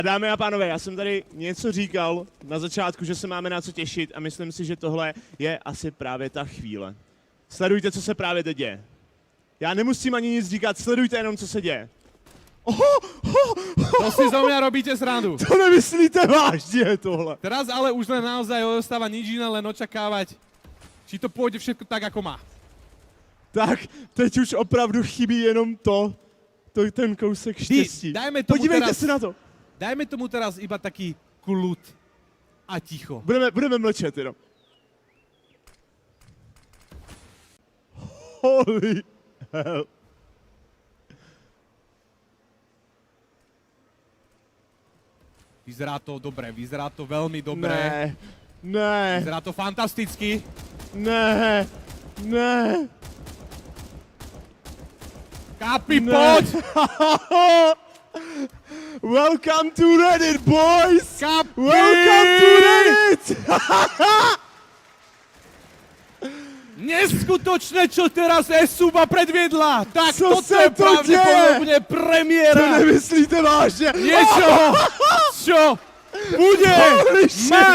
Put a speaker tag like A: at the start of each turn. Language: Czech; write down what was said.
A: Dámy a pánové, já jsem tady něco říkal na začátku, že se máme na co těšit a myslím si, že tohle je asi právě ta chvíle. Sledujte, co se právě teď děje. Já nemusím ani nic říkat, sledujte jenom, co se děje.
B: To si zo mňa robíte srandu.
A: To nemyslíte vážně tohle.
B: Teraz ale už len naozaj ostáva nič iné, len očakávať, či to pôjde všetko tak, ako má.
A: Tak, teď už opravdu chybí jenom ten kousek štěstí.
B: Dajme tomu
A: Podívejte
B: teraz,
A: se na to.
B: Dajme tomu teraz iba taký kľud a ticho.
A: Budeme mlčet jenom. Holy hell.
B: Vyzerá to dobre, vyzerá to veľmi dobre.
A: Ne.
B: Vyzerá to fantasticky.
A: Ne.
B: Kapi, poď!
A: Welcome to Reddit, boys!
B: Kapi!
A: Welcome to Reddit!
B: Neskutočné, čo teraz Esuba predviedla! Tak
A: Co
B: toto
A: se
B: je
A: to
B: pravdepodobne
A: To
B: premiéra!
A: nemyslíte vážně?
B: Niečo, čo bude
A: Holy shit!
B: mať